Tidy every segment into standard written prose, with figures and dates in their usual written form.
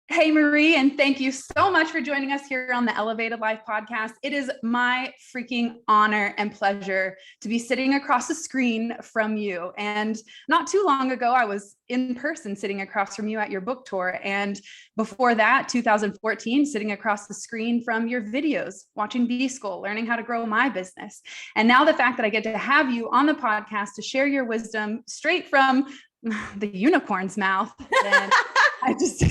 Hey, Marie, and thank you so much for joining us here on the Elevated Life podcast. It is my freaking honor and pleasure to be sitting across the screen from you. And not too long ago, I was in person sitting across from you at your book tour. And before that, 2014, sitting across the screen from your videos, watching B-School, learning how to grow my business. And now the fact that I get to have you on the podcast to share your wisdom straight from the unicorn's mouth, then I just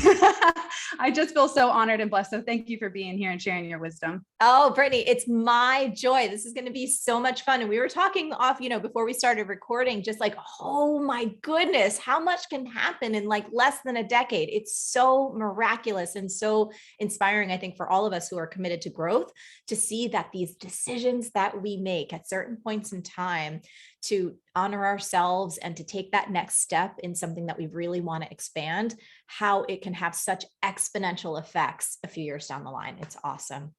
I just feel so honored and blessed. So thank you for being here and sharing your wisdom. Oh, Brittany, it's my joy. This is going to be so much fun. And we were talking off, before we started recording, just like, oh my goodness, how much can happen in like less than a decade? It's so miraculous and so inspiring, I think, for all of us who are committed to growth, to see that these decisions that we make at certain points in time to honor ourselves and to take that next step in something that we really want to expand, how it can have such exponential effects a few years down the line. It's awesome.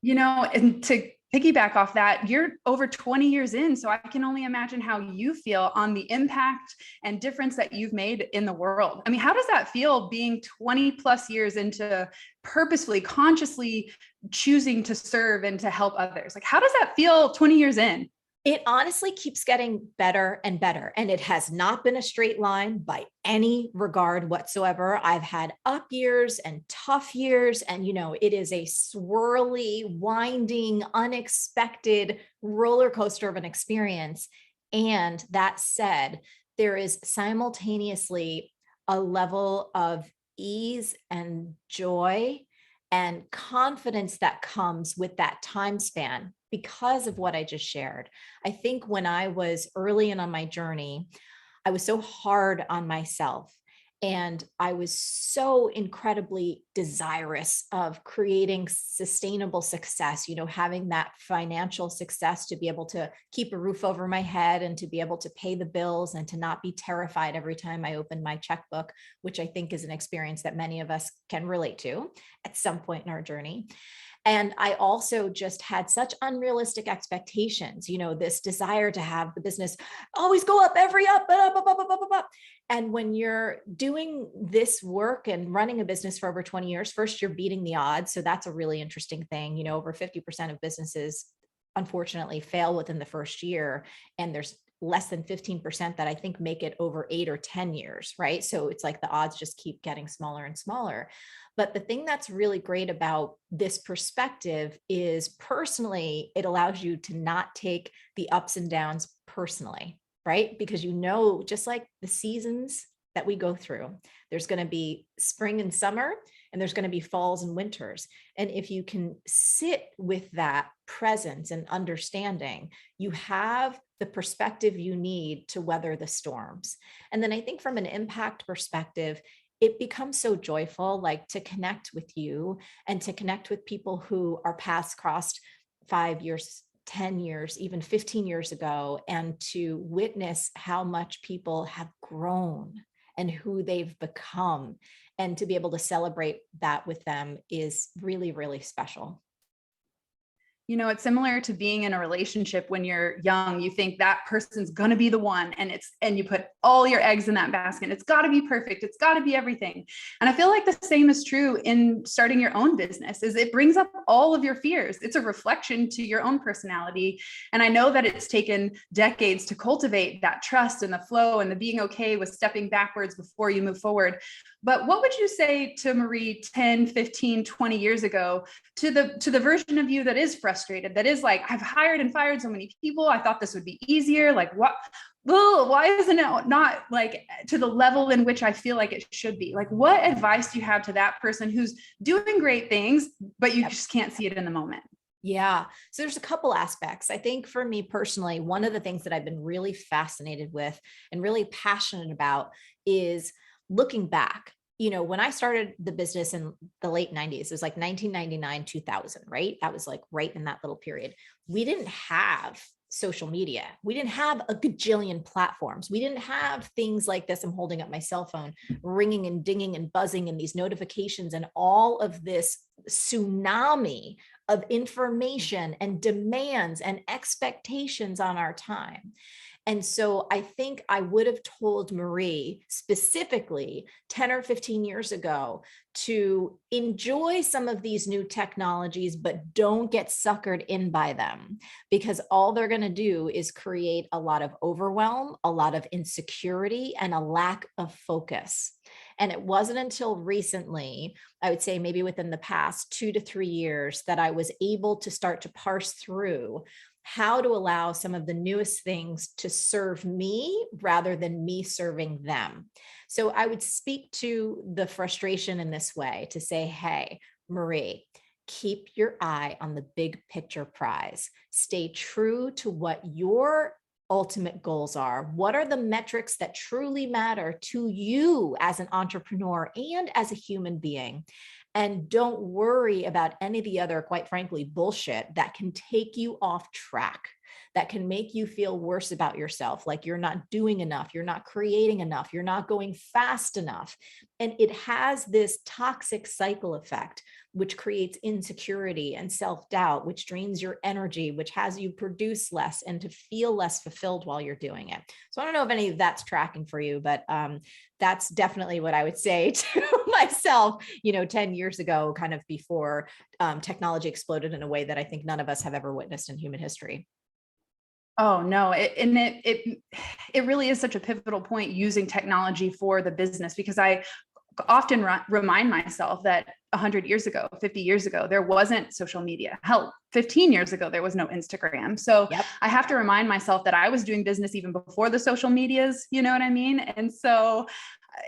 And to piggyback off that, you're over 20 years in, so I can only imagine how you feel on the impact and difference that you've made in the world. I mean, how does that feel being 20 plus years into purposefully, consciously choosing to serve and to help others? Like, how does that feel 20 years in? It honestly keeps getting better and better. And it has not been a straight line by any regard whatsoever. I've had up years and tough years. And, it is a swirly, winding, unexpected roller coaster of an experience. And that said, there is simultaneously a level of ease and joy and confidence that comes with that time span because of what I just shared. I think when I was early in on my journey, I was so hard on myself. And I was so incredibly desirous of creating sustainable success, having that financial success to be able to keep a roof over my head and to be able to pay the bills and to not be terrified every time I open my checkbook, which I think is an experience that many of us can relate to at some point in our journey. And I also just had such unrealistic expectations, this desire to have the business always go up, every up, up, up, up, up, up, up. And when you're doing this work and running a business for over 20 years, first you're beating the odds. So that's a really interesting thing. Over 50% of businesses, unfortunately, fail within the first year. And there's less than 15% that I think make it over 8 or 10 years, right? So it's like the odds just keep getting smaller and smaller. But the thing that's really great about this perspective is personally, it allows you to not take the ups and downs personally, right? Because just like the seasons that we go through, there's going to be spring and summer, and there's going to be falls and winters. And if you can sit with that presence and understanding, you have the perspective you need to weather the storms. And then I think from an impact perspective, it becomes so joyful, like to connect with you and to connect with people who our paths crossed 5 years, 10 years, even 15 years ago, and to witness how much people have grown and who they've become, and to be able to celebrate that with them is really, really special. It's similar to being in a relationship when you're young. You think that person's going to be the one, and you put all your eggs in that basket. It's got to be perfect. It's got to be everything. And I feel like the same is true in starting your own business. Is it brings up all of your fears. It's a reflection to your own personality. And I know that it's taken decades to cultivate that trust and the flow and the being okay with stepping backwards before you move forward. But what would you say to Marie 10, 15, 20 years ago, to the version of you that is frustrated, that is like, I've hired and fired so many people, I thought this would be easier. Like, why isn't it not like to the level in which I feel like it should be? Like, what advice do you have to that person who's doing great things, but you just can't see it in the moment? Yeah. So there's a couple aspects. I think for me personally, one of the things that I've been really fascinated with and really passionate about is looking back. When I started the business in the late 90s, it was like 1999, 2000, right? That was like right in that little period. We didn't have social media. We didn't have a gajillion platforms. We didn't have things like this. I'm holding up my cell phone, ringing and dinging and buzzing and these notifications and all of this tsunami of information and demands and expectations on our time. And so I think I would have told Marie specifically 10 or 15 years ago to enjoy some of these new technologies, but don't get suckered in by them, because all they're going to do is create a lot of overwhelm, a lot of insecurity, and a lack of focus. And it wasn't until recently, I would say maybe within the past 2 to 3 years, that I was able to start to parse through how to allow some of the newest things to serve me rather than me serving them. So I would speak to the frustration in this way to say, hey, Marie, keep your eye on the big picture prize. Stay true to what your ultimate goals are. What are the metrics that truly matter to you as an entrepreneur and as a human being? And don't worry about any of the other, quite frankly, bullshit that can take you off track, that can make you feel worse about yourself, like you're not doing enough, you're not creating enough, you're not going fast enough. And it has this toxic cycle effect, which creates insecurity and self-doubt, which drains your energy, which has you produce less and to feel less fulfilled while you're doing it. So I don't know if any of that's tracking for you, but that's definitely what I would say to myself, 10 years ago, kind of before technology exploded in a way that I think none of us have ever witnessed in human history. Oh no, it really is such a pivotal point, using technology for the business, because I often remind myself that 100 years ago, 50 years ago, there wasn't social media. Hell, 15 years ago, there was no Instagram. So Yep. I have to remind myself that I was doing business even before the social medias, you know what I mean? And so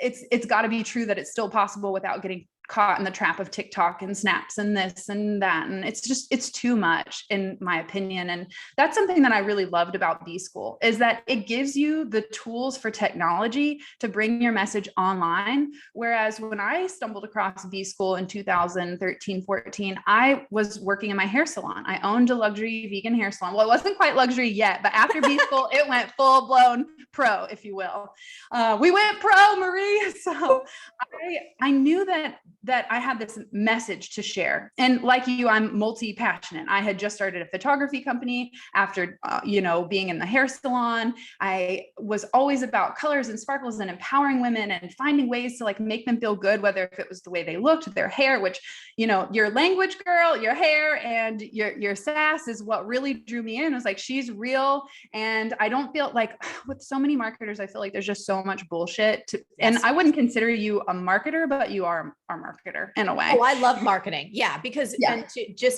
it's got to be true that it's still possible without getting caught in the trap of TikTok and snaps and this and that. And it's too much, in my opinion. And that's something that I really loved about B School, is that it gives you the tools for technology to bring your message online. Whereas when I stumbled across B School in 2013, 14, I was working in my hair salon. I owned a luxury vegan hair salon. Well, it wasn't quite luxury yet, but after B School, it went full blown pro, if you will. We went pro, Marie. So I knew that I had this message to share. And like you, I'm multi-passionate. I had just started a photography company after, being in the hair salon. I was always about colors and sparkles and empowering women and finding ways to like make them feel good, whether if it was the way they looked, their hair, which, your language, girl, your hair and your sass is what really drew me in. It was like, she's real. And I don't feel like, with so many marketers, I feel like there's just so much bullshit and I wouldn't consider you a marketer, but you are our marketer in a way. Oh, I love marketing. Yeah, because Yeah.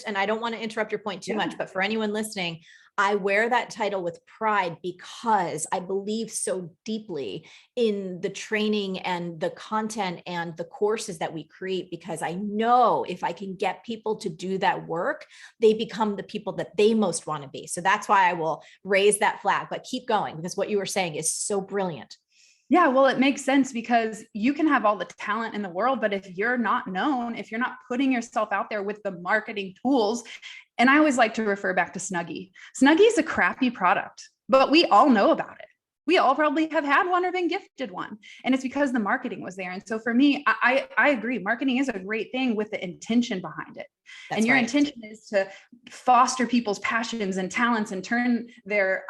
and I don't want to interrupt your point too much, but for anyone listening, I wear that title with pride because I believe so deeply in the training and the content and the courses that we create, because I know if I can get people to do that work, they become the people that they most want to be. So that's why I will raise that flag, but keep going, because what you were saying is so brilliant. Yeah, well, it makes sense, because you can have all the talent in the world, but if you're not known, if you're not putting yourself out there with the marketing tools, and I always like to refer back to Snuggie. Snuggie is a crappy product, but we all know about it. We all probably have had one or been gifted one. And it's because the marketing was there. And so for me, I agree. Marketing is a great thing with the intention behind it. That's and your right. intention is to foster people's passions and talents and turn their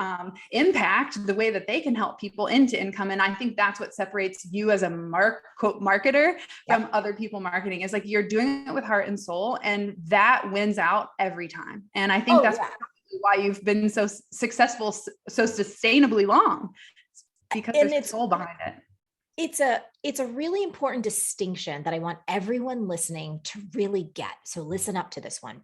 impact, the way that they can help people, into income. And I think that's what separates you as a marketer from other people marketing, is like you're doing it with heart and soul, and that wins out every time. And I think that's why you've been so successful so sustainably long, because there's soul behind it. It's a really important distinction that I want everyone listening to really get. So listen up to this one.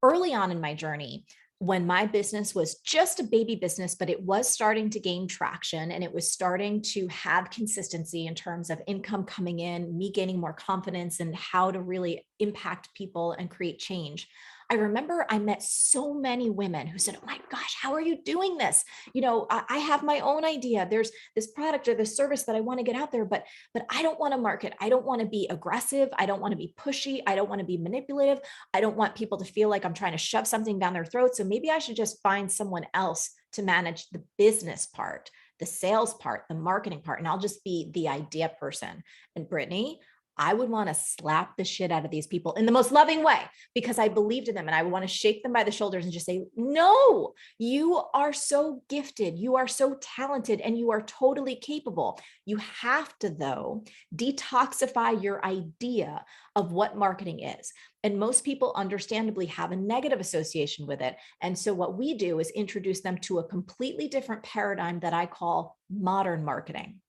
Early on in my journey, when my business was just a baby business, but it was starting to gain traction and it was starting to have consistency in terms of income coming in, me gaining more confidence in how to really impact people and create change. I remember I met so many women who said, oh my gosh, how are you doing this? I have my own idea. There's this product or this service that I want to get out there, but I don't want to market. I don't want to be aggressive. I don't want to be pushy. I don't want to be manipulative. I don't want people to feel like I'm trying to shove something down their throat. So maybe I should just find someone else to manage the business part, the sales part, the marketing part, and I'll just be the idea person. And Brittany, I would want to slap the shit out of these people in the most loving way because I believed in them, and I would want to shake them by the shoulders and just say, no, you are so gifted. You are so talented and you are totally capable. You have to, though, detoxify your idea of what marketing is. And most people understandably have a negative association with it. And so what we do is introduce them to a completely different paradigm that I call modern marketing.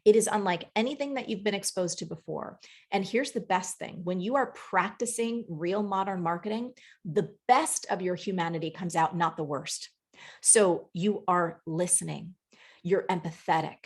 It is unlike anything that you've been exposed to before. And here's the best thing. When you are practicing real modern marketing, the best of your humanity comes out, not the worst. So you are listening, you're empathetic,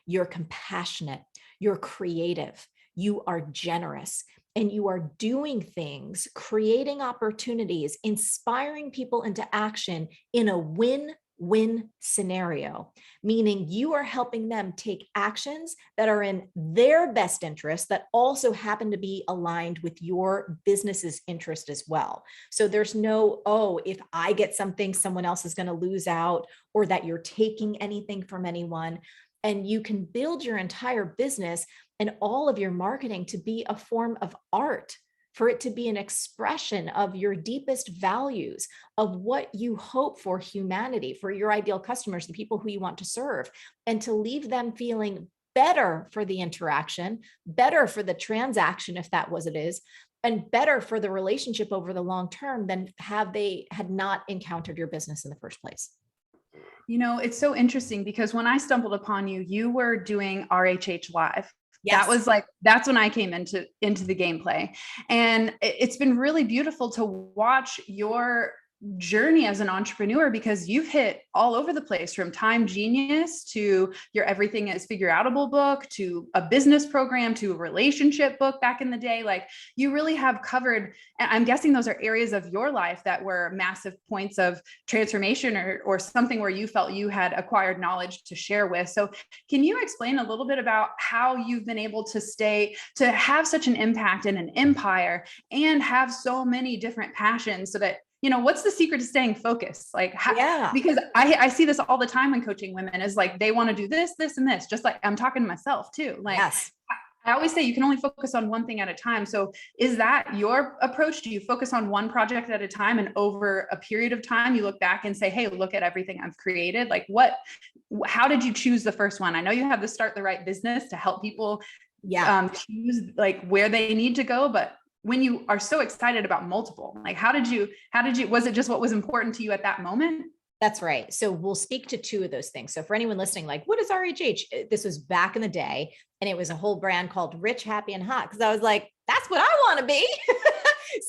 you're compassionate, you're creative, you are generous, and you are doing things, creating opportunities, inspiring people into action in a win-win scenario, meaning you are helping them take actions that are in their best interest that also happen to be aligned with your business's interest as well. So there's no, oh, if I get something, someone else is going to lose out, or that you're taking anything from anyone. And you can build your entire business and all of your marketing to be a form of art, for it to be an expression of your deepest values, of what you hope for humanity, for your ideal customers, the people who you want to serve, and to leave them feeling better for the interaction, better for the transaction, if that was it is, and better for the relationship over the long term than have they had not encountered your business in the first place. You know, it's so interesting because when I stumbled upon you, you were doing RHH Live. Yes. That was like, that's when I came into the gameplay. And it's been really beautiful to watch your journey as an entrepreneur, because you've hit all over the place, from Time Genius to your Everything is Figure Outable book, to a business program, to a relationship book back in the day. Like, you really have covered, and I'm guessing those are areas of your life that were massive points of transformation, or something where you felt you had acquired knowledge to share with. So can you explain a little bit about how you've been able to have such an impact in an empire and have so many different passions, so that, you know, what's the secret to staying focused? Like, because I see this all the time when coaching women, is like, they want to do this, this, and this, just like I'm talking to myself too. Like, yes. I always say you can only focus on one thing at a time. So is that your approach? Do you focus on one project at a time, and over a period of time, you look back and say, hey, look at everything I've created? Like, how did you choose the first one? I know you have the Start the Right Business to help people choose like where they need to go, but when you are so excited about multiple, like how did you, was it just what was important to you at that moment? That's right. So we'll speak to two of those things. So for anyone listening, like, what is RHH? This was back in the day, and it was a whole brand called Rich, Happy, and Hot. Cause I was like, that's what I want to be.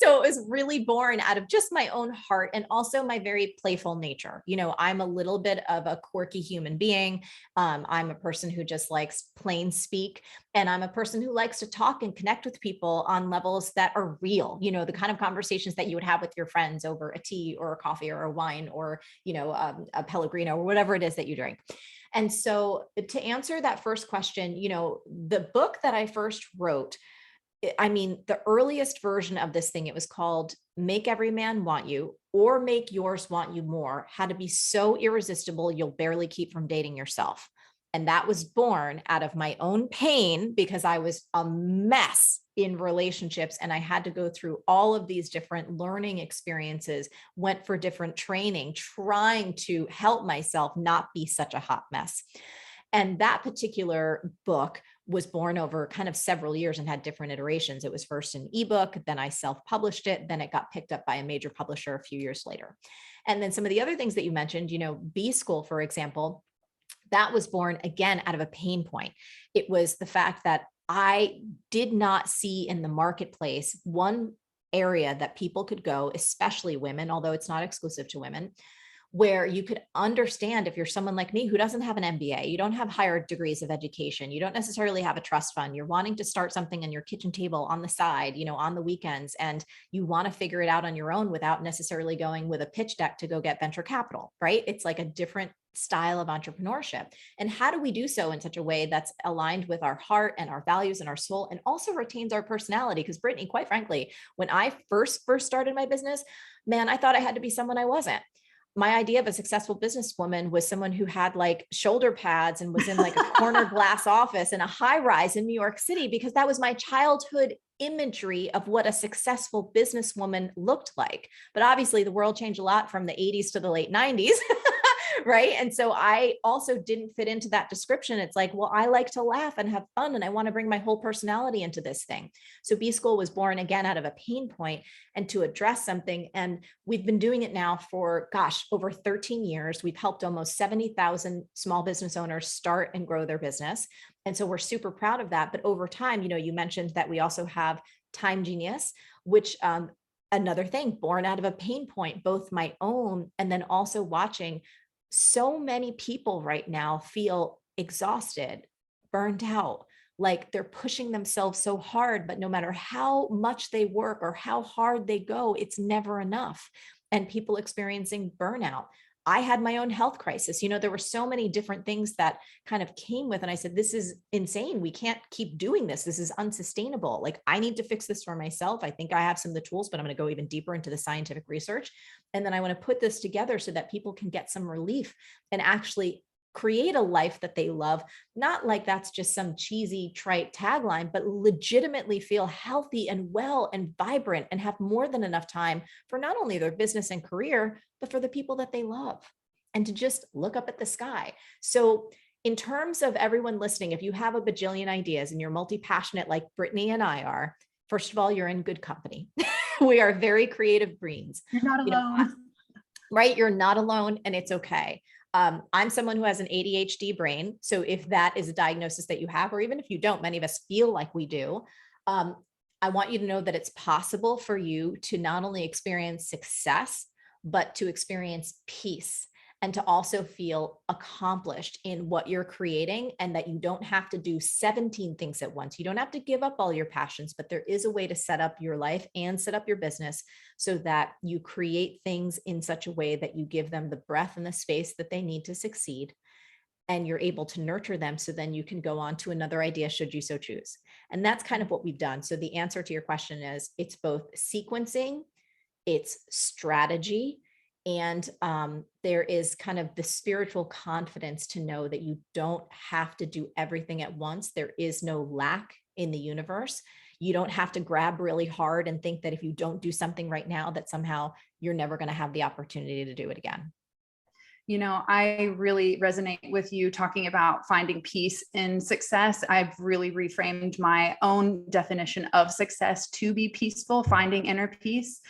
So it was really born out of just my own heart, and also my very playful nature. You know, I'm a little bit of a quirky human being. I'm a person who just likes plain speak, and I'm a person who likes to talk and connect with people on levels that are real, you know, the kind of conversations that you would have with your friends over a tea or a coffee or a wine, or, you know, a Pellegrino, or whatever it is that you drink. And so to answer that first question, you know, the book that I first wrote, I mean, the earliest version of this thing, it was called Make Every Man Want You, or Make Yours Want You More, How to Be So Irresistible You'll Barely Keep from Dating Yourself. And that was born out of my own pain, because I was a mess in relationships, and I had to go through all of these different learning experiences, went for different training, trying to help myself not be such a hot mess. And that particular book was born over kind of several years and had different iterations. It was first an ebook, then I self-published it, then it got picked up by a major publisher a few years later. And then some of the other things that you mentioned, you know, B School, for example, that was born again out of a pain point. It was the fact that I did not see in the marketplace one area that people could go, especially women, although it's not exclusive to women, where you could understand, if you're someone like me who doesn't have an MBA, you don't have higher degrees of education, you don't necessarily have a trust fund, you're wanting to start something on your kitchen table on the side, you know, on the weekends, and you want to figure it out on your own without necessarily going with a pitch deck to go get venture capital, right? It's like a different style of entrepreneurship. And how do we do so in such a way that's aligned with our heart and our values and our soul, and also retains our personality? Because Brittany, quite frankly, when I first started my business, man, I thought I had to be someone I wasn't. my idea of a successful businesswoman was someone who had like shoulder pads and was in like a corner glass office in a high rise in New York City, because that was my childhood imagery of what a successful businesswoman looked like. But obviously the world changed a lot from the 80s to the late 90s. Right. And so I also didn't fit into that description. It's like, well, I like to laugh and have fun, and I want to bring my whole personality into this thing. So B School was born again out of a pain point and to address something. And we've been doing it now for, over 13 years. We've helped almost 70,000 small business owners start and grow their business. And so we're super proud of that. But over time, you mentioned that we also have Time Genius, which, another thing born out of a pain point, both my own and then also watching so many people right now feel exhausted, burned out, like they're pushing themselves so hard, but no matter how much they work or how hard they go, it's never enough. And people experiencing burnout. I had my own health crisis. There were so many different things that kind of came with, and I said, this is insane. We can't keep doing this. This is unsustainable. Like, I need to fix this for myself. I think I have some of the tools, but I'm going to go even deeper into the scientific research. And then I want to put this together so that people can get some relief and actually create a life that they love, not like that's just some cheesy, trite tagline, but legitimately feel healthy and well and vibrant and have more than enough time for not only their business and career, but for the people that they love, and to just look up at the sky. So in terms of everyone listening, if you have a bajillion ideas and you're multi-passionate like Brittany and I are, first of all, you're in good company. We are very creative greens. You're not alone. Right? You're not alone, and it's okay. I'm someone who has an ADHD brain. So if that is a diagnosis that you have, or even if you don't, many of us feel like we do, I want you to know that it's possible for you to not only experience success, but to experience peace, and to also feel accomplished in what you're creating, and that you don't have to do 17 things at once. You don't have to give up all your passions, but there is a way to set up your life and set up your business so that you create things in such a way that you give them the breath and the space that they need to succeed, and you're able to nurture them so then you can go on to another idea should you so choose. And that's kind of what we've done. So the answer to your question is, it's both sequencing, it's strategy, and there is kind of the spiritual confidence to know that you don't have to do everything at once. There is no lack in the universe. You don't have to grab really hard and think that if you don't do something right now, that somehow you're never going to have the opportunity to do it again. I really resonate with you talking about finding peace in success. I've really reframed my own definition of success to be peaceful, finding inner peace.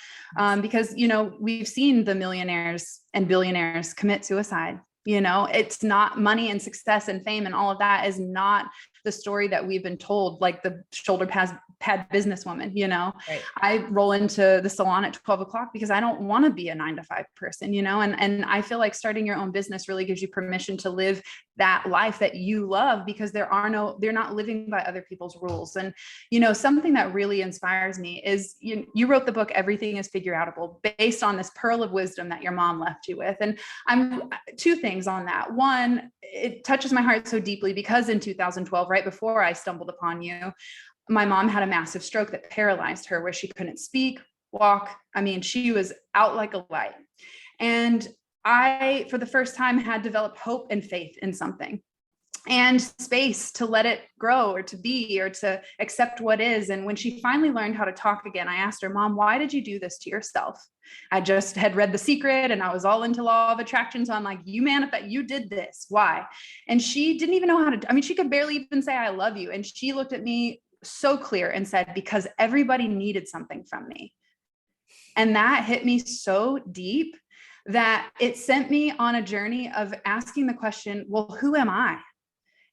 Because, we've seen the millionaires and billionaires commit suicide. It's not money and success and fame and all of that is not the story that we've been told, like the shoulder pad businesswoman. Right. I roll into the salon at 12 o'clock because I don't want to be a 9-to-5 person, and I feel like starting your own business really gives you permission to live that life that you love, because they're not living by other people's rules. And, something that really inspires me is you wrote the book, Everything is Figureoutable, based on this pearl of wisdom that your mom left you with. And I'm two things on that. One, it touches my heart so deeply because in 2012, right before I stumbled upon you, my mom had a massive stroke that paralyzed her, where she couldn't speak, walk. I mean, she was out like a light. And I, for the first time, had developed hope and faith in something, and space to let it grow or to be or to accept what is. And when she finally learned how to talk again, I asked her, Mom, why did you do this to yourself? I just had read The Secret and I was all into law of attraction. So I'm like, you manifest, you did this. Why? And she didn't even know how to, she could barely even say, I love you. And she looked at me so clear and said, because everybody needed something from me. And that hit me so deep that it sent me on a journey of asking the question, well, who am I?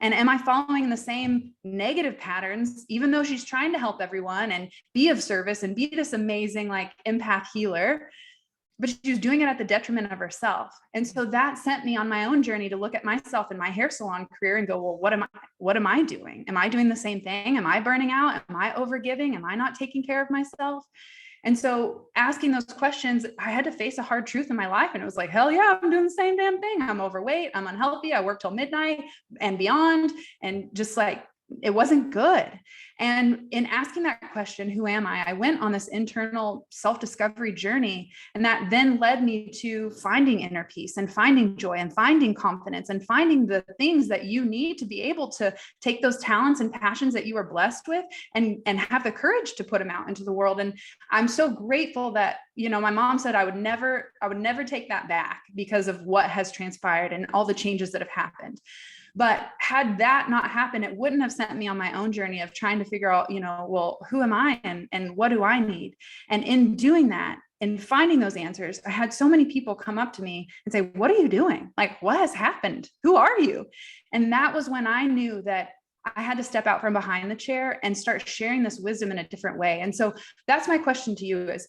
And am I following the same negative patterns, even though she's trying to help everyone and be of service and be this amazing, like, empath healer, but she was doing it at the detriment of herself. And so that sent me on my own journey to look at myself in my hair salon career and go, well, what am I doing? Am I doing the same thing? Am I burning out? Am I overgiving? Am I not taking care of myself? And so asking those questions, I had to face a hard truth in my life. And it was like, hell yeah, I'm doing the same damn thing. I'm overweight. I'm unhealthy. I work till midnight and beyond. And just like it wasn't good. And in asking that question, who am I went on this internal self-discovery journey. And that then led me to finding inner peace and finding joy and finding confidence and finding the things that you need to be able to take those talents and passions that you are blessed with and have the courage to put them out into the world. And I'm so grateful that, my mom said I would never take that back because of what has transpired and all the changes that have happened. But had that not happened, it wouldn't have sent me on my own journey of trying to figure out, well, who am I and what do I need? And in doing that and finding those answers, I had so many people come up to me and say, what are you doing? Like, what has happened? Who are you? And that was when I knew that I had to step out from behind the chair and start sharing this wisdom in a different way. And so that's my question to you is,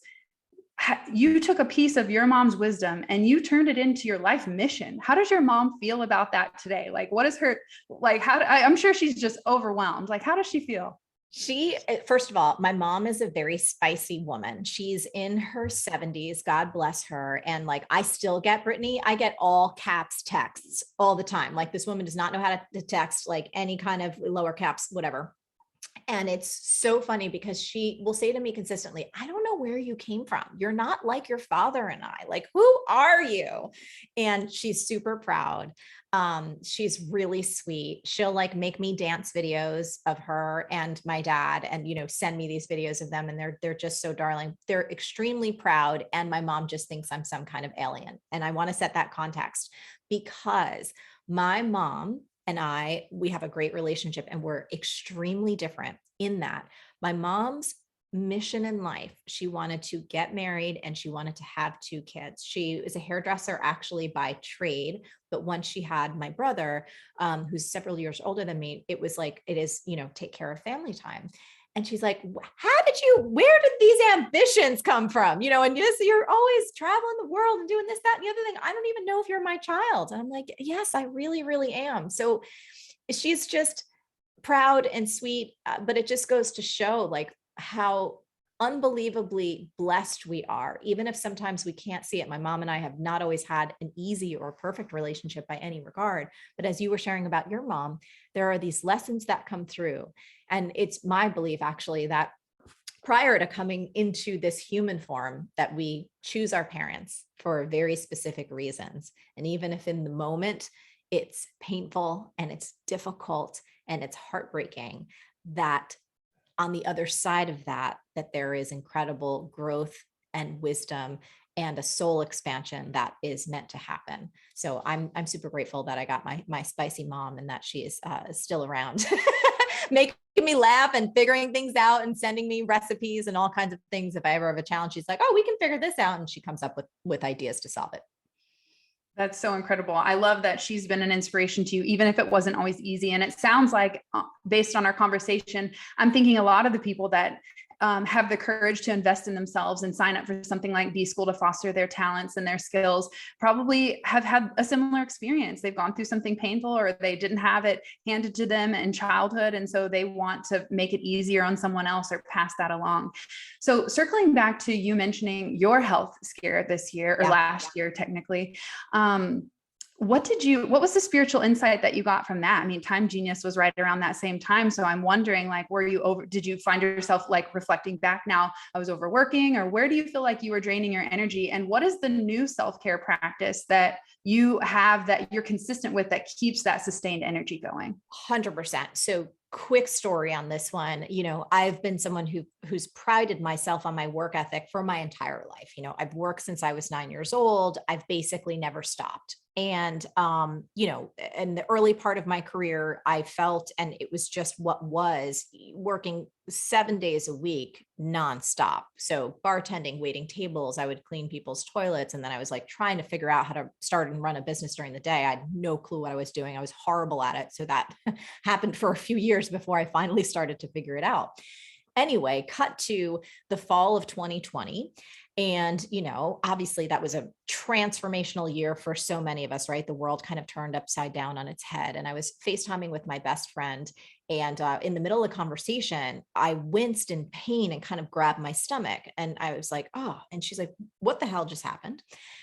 you took a piece of your mom's wisdom and you turned it into your life mission. How does your mom feel about that today? Like, what is her, like, I'm sure she's just overwhelmed. Like, how does she feel? First of all, my mom is a very spicy woman. She's in her 70s, God bless her. And like, I still get, Brittany, I get all caps texts all the time. Like, this woman does not know how to text, like any kind of lower caps, whatever. And it's so funny because she will say to me consistently, I don't know where you came from. You're not like your father and I. Like, who are you? And she's super proud. She's really sweet. She'll like make me dance videos of her and my dad and, send me these videos of them. And they're just so darling. They're extremely proud. And my mom just thinks I'm some kind of alien. And I want to set that context because my mom and we have a great relationship and we're extremely different in that my mom's mission in life, she wanted to get married and she wanted to have 2 kids. She is a hairdresser actually by trade, but once she had my brother, who's several years older than me, it was like, it is, take care of family time. And she's like, where did these ambitions come from? And you're always traveling the world and doing this, that, and the other thing. I don't even know if you're my child. And I'm like, yes, I really, really am. So she's just proud and sweet, but it just goes to show like how unbelievably blessed we are, even if sometimes we can't see it. My mom and I have not always had an easy or perfect relationship by any regard. But as you were sharing about your mom, there are these lessons that come through. And it's my belief actually that prior to coming into this human form, that we choose our parents for very specific reasons. And even if in the moment it's painful and it's difficult and it's heartbreaking, that on the other side of that there is incredible growth and wisdom and a soul expansion that is meant to happen. So I'm super grateful that I got my spicy mom and that she is still around, making me laugh and figuring things out and sending me recipes and all kinds of things. If I ever have a challenge, she's like, oh, we can figure this out. And she comes up with ideas to solve it. That's so incredible. I love that she's been an inspiration to you, even if it wasn't always easy. And it sounds like, based on our conversation, I'm thinking a lot of the people that have the courage to invest in themselves and sign up for something like B-School to foster their talents and their skills probably have had a similar experience. They've gone through something painful or they didn't have it handed to them in childhood. And so they want to make it easier on someone else or pass that along. So circling back to you mentioning your health scare this year or last year, technically, what was the spiritual insight that you got from that? I mean, Time Genius was right around that same time. So I'm wondering, like, did you find yourself like reflecting back now, I was overworking, or where do you feel like you were draining your energy? And what is the new self-care practice that you have that you're consistent with that keeps that sustained energy going? 100%. So quick story on this one. I've been someone who's prided myself on my work ethic for my entire life. I've worked since I was 9 years old. I've basically never stopped. And, in the early part of my career, I felt, and it was just what was working 7 days a week nonstop. So bartending, waiting tables, I would clean people's toilets. And then I was like trying to figure out how to start and run a business during the day. I had no clue what I was doing. I was horrible at it. So that happened for a few years before I finally started to figure it out. Anyway, cut to the fall of 2020. And, obviously that was a transformational year for so many of us, right? The world kind of turned upside down on its head. And I was FaceTiming with my best friend. And in the middle of the conversation, I winced in pain and kind of grabbed my stomach. And I was like, oh, and she's like, what the hell just happened?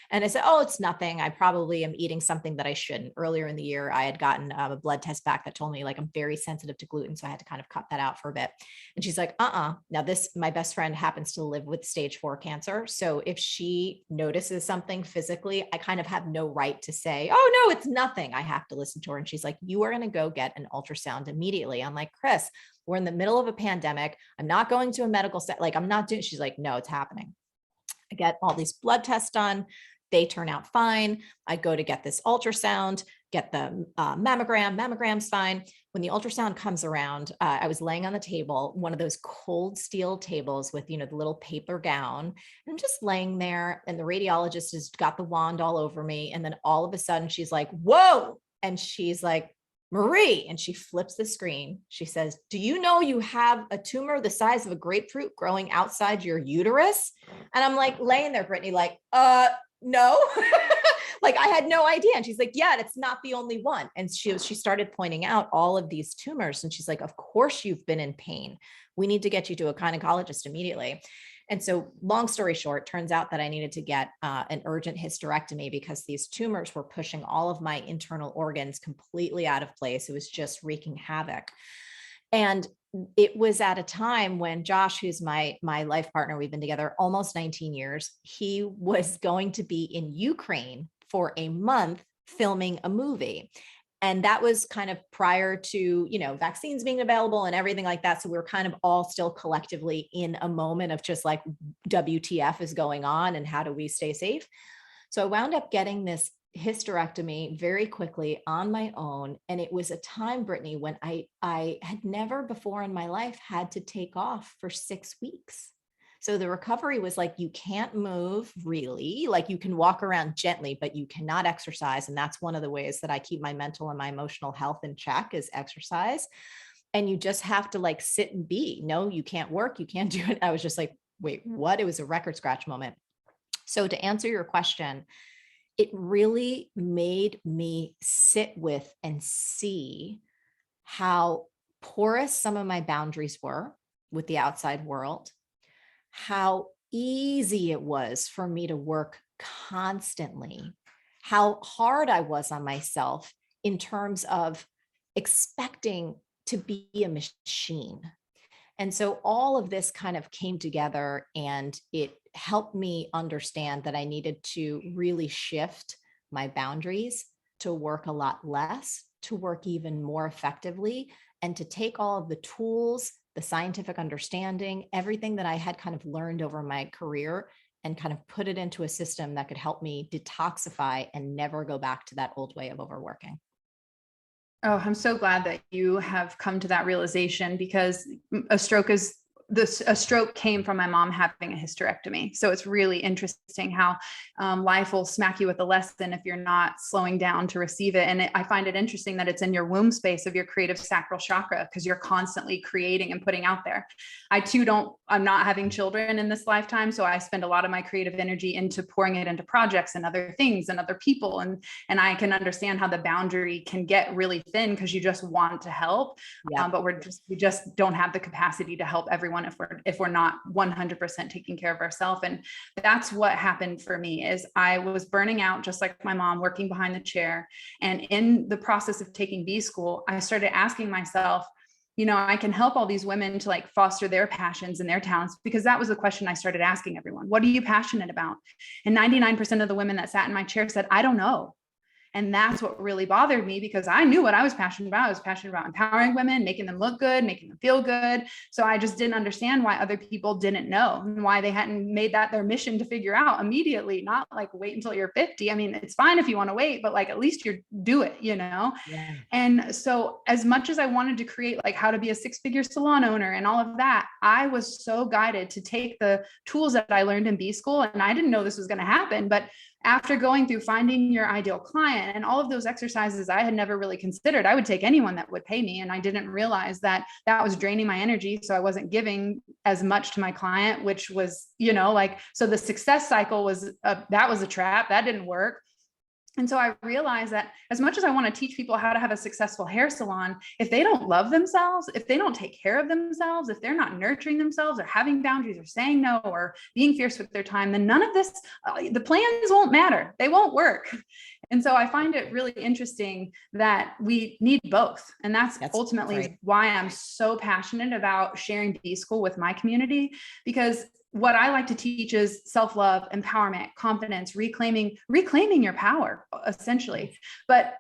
And I said, oh, it's nothing. I probably am eating something that I shouldn't. Earlier in the year, I had gotten a blood test back that told me like I'm very sensitive to gluten. So I had to kind of cut that out for a bit. And she's like, Now my best friend happens to live with stage 4 cancer. So if she notices something physically, I kind of have no right to say, oh, no, it's nothing. I have to listen to her. And she's like, you are going to go get an ultrasound immediately. I'm like, Chris, we're in the middle of a pandemic. I'm not going to a medical set. Like I'm not doing, she's like, no, it's happening. I get all these blood tests done. They turn out fine. I go to get this ultrasound, get the mammogram's fine. When the ultrasound comes around, I was laying on the table, one of those cold steel tables with, the little paper gown. And I'm just laying there and the radiologist has got the wand all over me. And then all of a sudden she's like, whoa. And she's like, Marie, and she flips the screen. She says, do you know you have a tumor the size of a grapefruit growing outside your uterus? And I'm like laying there, Brittany, like, no, like I had no idea. And she's like, yeah, it's not the only one. And she started pointing out all of these tumors. And she's like, of course you've been in pain. We need to get you to a gynecologist immediately. And so long story short, turns out that I needed to get an urgent hysterectomy because these tumors were pushing all of my internal organs completely out of place. It was just wreaking havoc. And it was at a time when Josh, who's my life partner, we've been together almost 19 years. He was going to be in Ukraine for a month filming a movie. And that was kind of prior to, vaccines being available and everything like that. So we were kind of all still collectively in a moment of just like, WTF is going on and how do we stay safe? So I wound up getting this hysterectomy very quickly on my own. And it was a time, Brittany, when I had never before in my life had to take off for 6 weeks. So the recovery was like, you can't move really, like you can walk around gently, but you cannot exercise. And that's one of the ways that I keep my mental and my emotional health in check is exercise. And you just have to like sit and be. No, you can't work. You can't do it. I was just like, wait, what? It was a record scratch moment. So to answer your question, it really made me sit with and see how porous some of my boundaries were with the outside world, how easy it was for me to work constantly, how hard I was on myself in terms of expecting to be a machine. And so all of this kind of came together and it helped me understand that I needed to really shift my boundaries to work a lot less, to work even more effectively, and to take all of the tools, the scientific understanding, everything that I had kind of learned over my career and kind of put it into a system that could help me detoxify and never go back to that old way of overworking. Oh, I'm so glad that you have come to that realization because a stroke came from my mom having a hysterectomy. So it's really interesting how life will smack you with a lesson if you're not slowing down to receive it. And I find it interesting that it's in your womb space of your creative sacral chakra because you're constantly creating and putting out there. I'm not having children in this lifetime. So I spend a lot of my creative energy into pouring it into projects and other things and other people. And I can understand how the boundary can get really thin because you just want to help. Yeah. But we just don't have the capacity to help everyone if we're not 100% taking care of ourselves. And that's what happened for me is I was burning out just like my mom, working behind the chair. And in the process of taking B school, I started asking myself, I can help all these women to like foster their passions and their talents, because that was the question I started asking everyone. What are you passionate about? And 99% of the women that sat in my chair said, I don't know. And that's what really bothered me because I knew what I was passionate about. I was passionate about empowering women, making them look good, making them feel good. So I just didn't understand why other people didn't know and why they hadn't made that their mission to figure out immediately, not like wait until you're 50. I mean, it's fine if you want to wait, but like at least you do it, Yeah. And so as much as I wanted to create like how to be a 6-figure salon owner and all of that, I was so guided to take the tools that I learned in B school. And I didn't know this was going to happen, but after going through finding your ideal client and all of those exercises I had never really considered, I would take anyone that would pay me. And I didn't realize that that was draining my energy. So I wasn't giving as much to my client, which was, like, so the success cycle was, that was a trap. That didn't work. And so I realized that as much as I want to teach people how to have a successful hair salon, if they don't love themselves, if they don't take care of themselves, if they're not nurturing themselves or having boundaries or saying no or being fierce with their time, then none of this, the plans won't matter. They won't work. And so I find it really interesting that we need both. And that's ultimately right. Why I'm so passionate about sharing B-School with my community, because what I like to teach is self-love, empowerment, confidence, reclaiming your power, essentially. But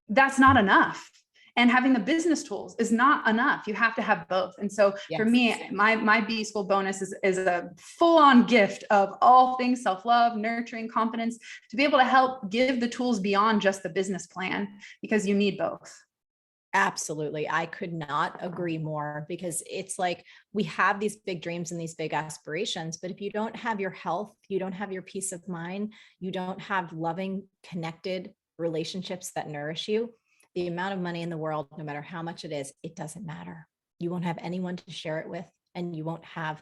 that's not enough. And having the business tools is not enough. You have to have both. And so for me, my B-School bonus is a full-on gift of all things self-love, nurturing, confidence, to be able to help give the tools beyond just the business plan, because you need both. Absolutely. I could not agree more, because it's like we have these big dreams and these big aspirations, but if you don't have your health, you don't have your peace of mind, you don't have loving, connected relationships that nourish you, the amount of money in the world, no matter how much it is, it doesn't matter. You won't have anyone to share it with, and you won't have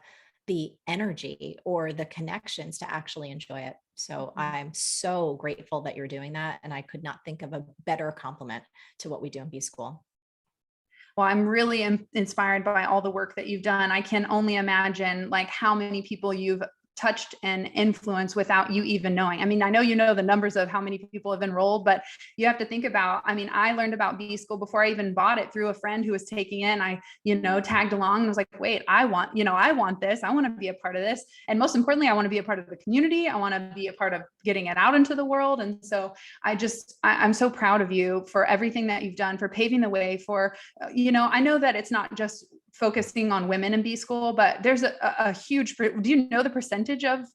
the energy or the connections to actually enjoy it. So I'm so grateful that you're doing that. And I could not think of a better compliment to what we do in B-School. Well, I'm really inspired by all the work that you've done. I can only imagine like how many people you've touched and influenced without you even knowing. I mean, I know you know the numbers of how many people have enrolled, but you have to think about, I mean, I learned about B-School before I even bought it through a friend who was taking it. I, tagged along and was like, wait, I want this. I want to be a part of this. And most importantly, I want to be a part of the community. I want to be a part of getting it out into the world. And so I'm so proud of you for everything that you've done, for paving the way for, I know that it's not just focusing on women in B-School, but there's a huge, do you know the percentage of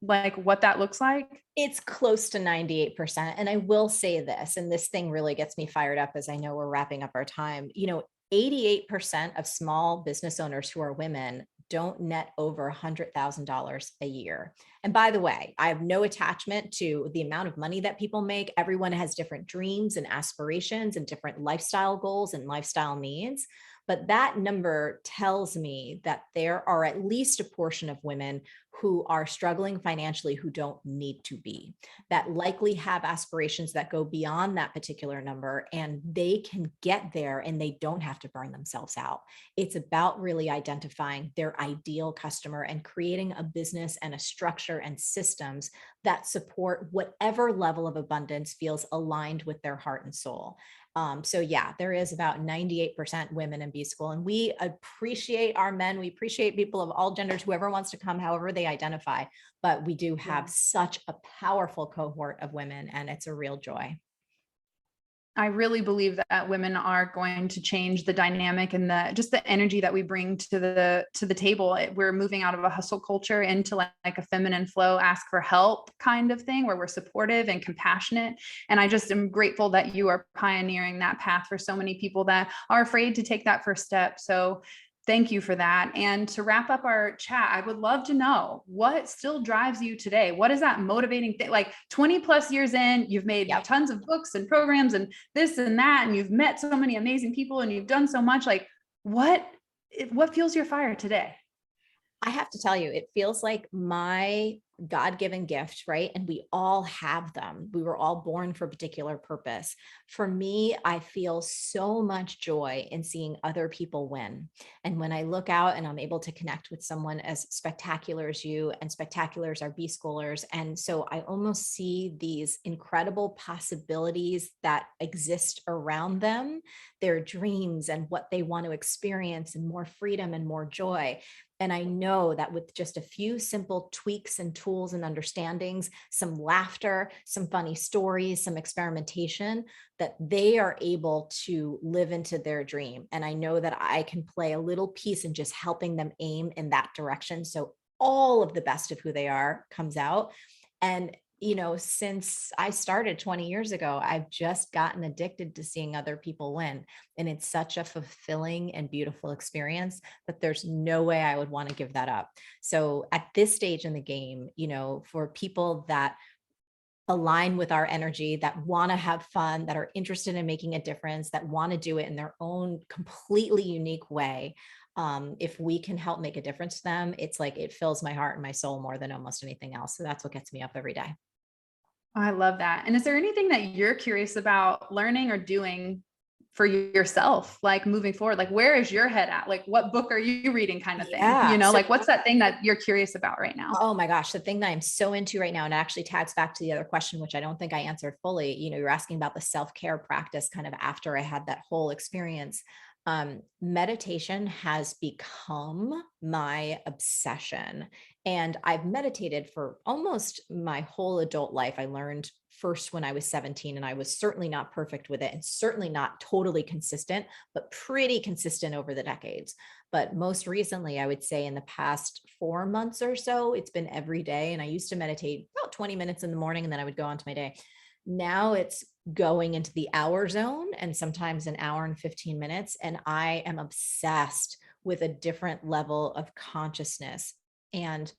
like what that looks like? It's close to 98%. And I will say this, and this thing really gets me fired up as I know we're wrapping up our time. 88% of small business owners who are women don't net over $100,000 a year. And by the way, I have no attachment to the amount of money that people make. Everyone has different dreams and aspirations and different lifestyle goals and lifestyle needs. But that number tells me that there are at least a portion of women who are struggling financially who don't need to be, that likely have aspirations that go beyond that particular number, and they can get there and they don't have to burn themselves out. It's about really identifying their ideal customer and creating a business and a structure and systems that support whatever level of abundance feels aligned with their heart and soul. So yeah, there is about 98% women in B-School, and we appreciate our men. We appreciate people of all genders, whoever wants to come, however they identify, but we do have such a powerful cohort of women, and it's a real joy. I really believe that women are going to change the dynamic and just the energy that we bring to the table. We're moving out of a hustle culture into like a feminine flow, ask for help kind of thing, where we're supportive and compassionate. And I just am grateful that you are pioneering that path for so many people that are afraid to take that first step. So thank you for that. And to wrap up our chat, I would love to know what still drives you today. What is that motivating thing? Like 20 plus years in, you've made tons of books and programs and this and that, and you've met so many amazing people and you've done so much. Like what fuels your fire today? I have to tell you, it feels like my God-given gift, right? And we all have them. We were all born for a particular purpose. For me, I feel so much joy in seeing other people win. And when I look out and I'm able to connect with someone as spectacular as you, and spectacular as our B-Schoolers. And so I almost see these incredible possibilities that exist around them, their dreams and what they want to experience, and more freedom and more joy. And I know that with just a few simple tweaks and tools and understandings, some laughter, some funny stories, some experimentation, that they are able to live into their dream. And I know that I can play a little piece in just helping them aim in that direction. So all of the best of who they are comes out. And since I started 20 years ago, I've just gotten addicted to seeing other people win. And it's such a fulfilling and beautiful experience that there's no way I would want to give that up. So at this stage in the game, for people that align with our energy, that want to have fun, that are interested in making a difference, that want to do it in their own completely unique way. If we can help make a difference to them, it's like it fills my heart and my soul more than almost anything else. So that's what gets me up every day. I love that. And is there anything that you're curious about learning or doing for yourself, like moving forward? Like, where is your head at? Like, what book are you reading, kind of thing? Yeah. So, Like, what's that thing that you're curious about right now? oh my gosh, the thing that I'm so into right now, and it actually tags back to the other question, which I don't think I answered fully. You're asking about the self-care practice kind of after I had that whole experience. Meditation has become my obsession. And I've meditated for almost my whole adult life. I learned first when I was 17, and I was certainly not perfect with it and certainly not totally consistent, but pretty consistent over the decades. But most recently, I would say in the past 4 months or so, it's been every day. And I used to meditate about 20 minutes in the morning, and then I would go on to my day. Now it's going into the hour zone and sometimes an hour and 15 minutes. And I am obsessed with a different level of consciousness and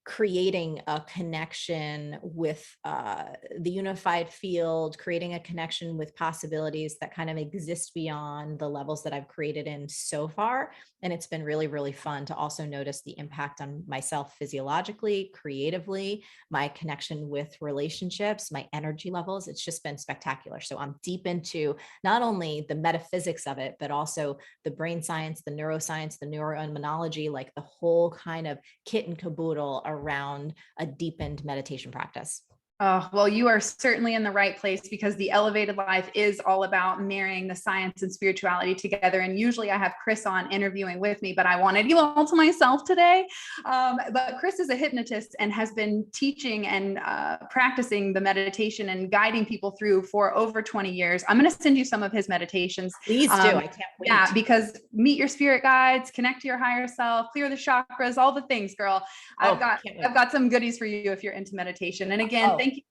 creating a connection with the unified field, creating a connection with possibilities that kind of exist beyond the levels that I've created in so far. And it's been really, really fun to also notice the impact on myself physiologically, creatively, my connection with relationships, my energy levels. It's just been spectacular. So I'm deep into not only the metaphysics of it, but also the brain science, the neuroscience, the neuroimmunology, like the whole kind of kit and caboodle around a deepened meditation practice. Oh, well, you are certainly in the right place, because the elevated life is all about marrying the science and spirituality together. And usually I have Chris on interviewing with me, but I wanted you all to myself today. But Chris is a hypnotist and has been teaching and practicing the meditation and guiding people through for over 20 years. I'm going to send you some of his meditations. Please do. I can't wait. Yeah, because meet your spirit guides, connect to your higher self, clear the chakras, all the things, girl. I've got some goodies for you if you're into meditation. And again, thank you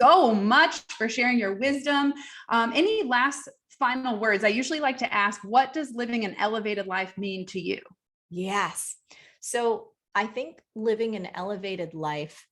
so much for sharing your wisdom. Any last final words? I usually like to ask, what does living an elevated life mean to you? Yes. So I think living an elevated life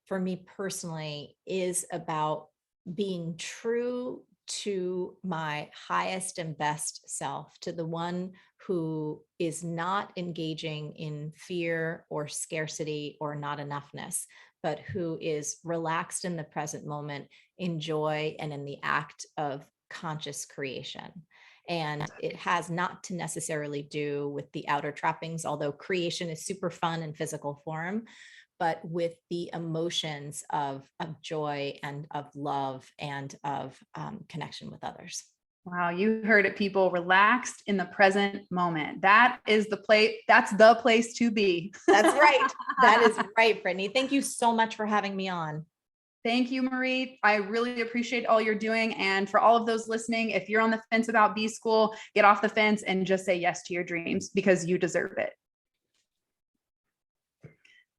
for me personally is about being true to my highest and best self, to the one who is not engaging in fear or scarcity or not enoughness, but who is relaxed in the present moment, in joy, and in the act of conscious creation. And it has not to necessarily do with the outer trappings, although creation is super fun in physical form, but with the emotions of joy and of love and of connection with others. Wow, you heard it, people. Relaxed in the present moment. That is the place. That's the place to be. That's right. That is right, Brittany. Thank you so much for having me on. Thank you, Marie. I really appreciate all you're doing. And for all of those listening, if you're on the fence about B School, get off the fence and just say yes to your dreams, because you deserve it.